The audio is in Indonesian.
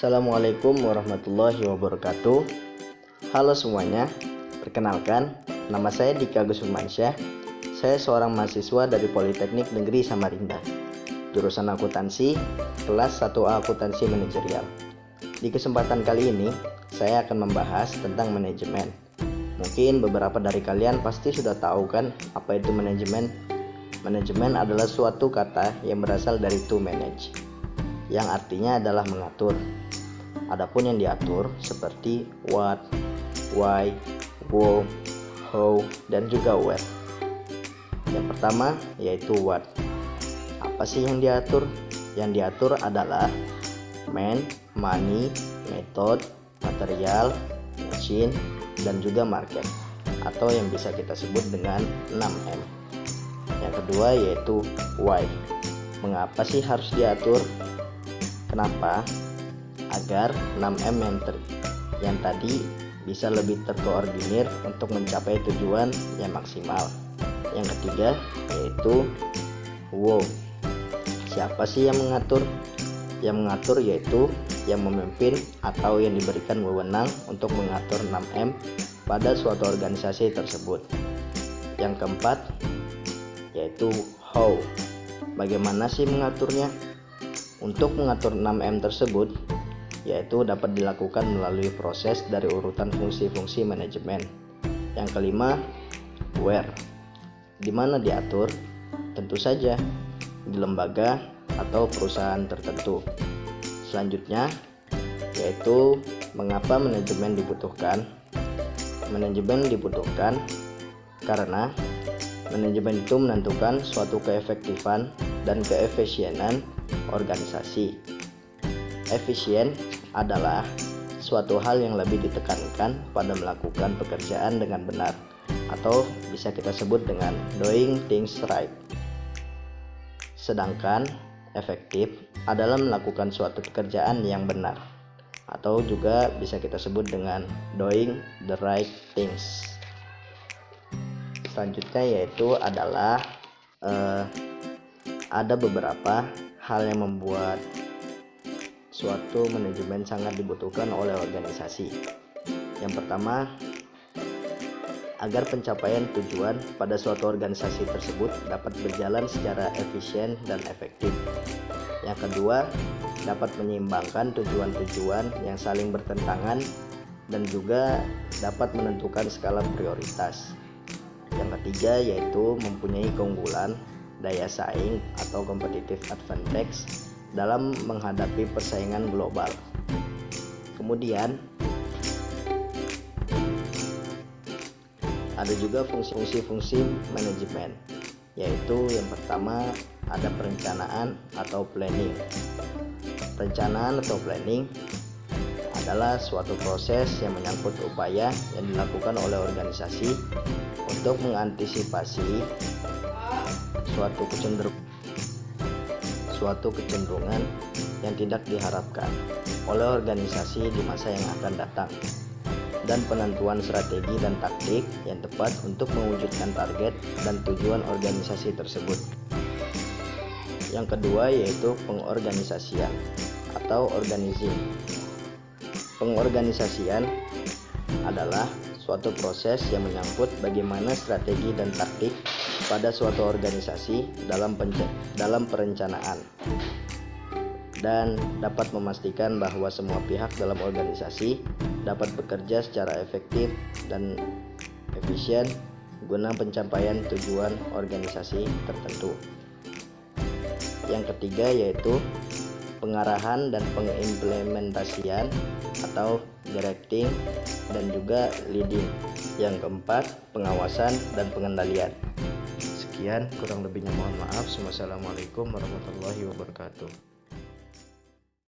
Assalamualaikum warahmatullahi wabarakatuh. Halo semuanya, perkenalkan, nama saya Dika Agus Firmansyah. Saya seorang mahasiswa dari Politeknik Negeri Samarinda, jurusan akuntansi, kelas 1A akuntansi manajerial. Di kesempatan kali ini, saya akan membahas tentang manajemen. Mungkin beberapa dari kalian pasti sudah tahu kan apa itu manajemen. Manajemen adalah suatu kata yang berasal dari to manage, yang artinya adalah mengatur. Adapun yang diatur seperti what, why, who, how, dan juga where. Yang pertama yaitu what. Apa sih yang diatur? Yang diatur adalah man, money, method, material, machine, dan juga market, atau yang bisa kita sebut dengan 6M. Yang kedua yaitu why. Mengapa sih harus diatur? Kenapa? Agar 6M yang tadi bisa lebih terkoordinir untuk mencapai tujuan yang maksimal. Yang ketiga yaitu wow. Siapa sih yang mengatur? Yang mengatur yaitu yang memimpin atau yang diberikan wewenang untuk mengatur 6M pada suatu organisasi tersebut. Yang keempat yaitu how. Bagaimana sih mengaturnya? Untuk mengatur 6M tersebut yaitu dapat dilakukan melalui proses dari urutan fungsi-fungsi manajemen. Yang kelima, where. Di mana diatur? Tentu saja di lembaga atau perusahaan tertentu. Selanjutnya yaitu mengapa manajemen dibutuhkan? Manajemen dibutuhkan karena manajemen itu menentukan suatu keefektifan dan keefisienan organisasi. Efisien adalah suatu hal yang lebih ditekankan pada melakukan pekerjaan dengan benar, atau bisa kita sebut dengan doing things right. Sedangkan efektif adalah melakukan suatu pekerjaan yang benar, atau juga bisa kita sebut dengan doing the right things. Selanjutnya yaitu adalah ada beberapa hal yang membuat suatu manajemen sangat dibutuhkan oleh organisasi. Yang pertama, agar pencapaian tujuan pada suatu organisasi tersebut dapat berjalan secara efisien dan efektif. Yang kedua, dapat menyeimbangkan tujuan-tujuan yang saling bertentangan dan juga dapat menentukan skala prioritas. Yang ketiga yaitu mempunyai keunggulan, daya saing atau competitive advantage dalam menghadapi persaingan global. Kemudian ada juga fungsi-fungsi manajemen, yaitu yang pertama ada perencanaan atau planning. Perencanaan atau planning adalah suatu proses yang menyangkut upaya yang dilakukan oleh organisasi untuk mengantisipasi suatu kecenderungan yang tidak diharapkan oleh organisasi di masa yang akan datang, dan penentuan strategi dan taktik yang tepat untuk mewujudkan target dan tujuan organisasi tersebut. Yang kedua yaitu pengorganisasian atau organizing. Pengorganisasian adalah suatu proses yang menyangkut bagaimana strategi dan taktik pada suatu organisasi dalam perencanaan, dan dapat memastikan bahwa semua pihak dalam organisasi dapat bekerja secara efektif dan efisien guna pencapaian tujuan organisasi tertentu. Yang ketiga yaitu pengarahan dan pengimplementasian atau directing dan juga leading. Yang keempat, pengawasan dan pengendalian. Sekian, kurang lebihnya mohon maaf. Wassalamualaikum warahmatullahi wabarakatuh.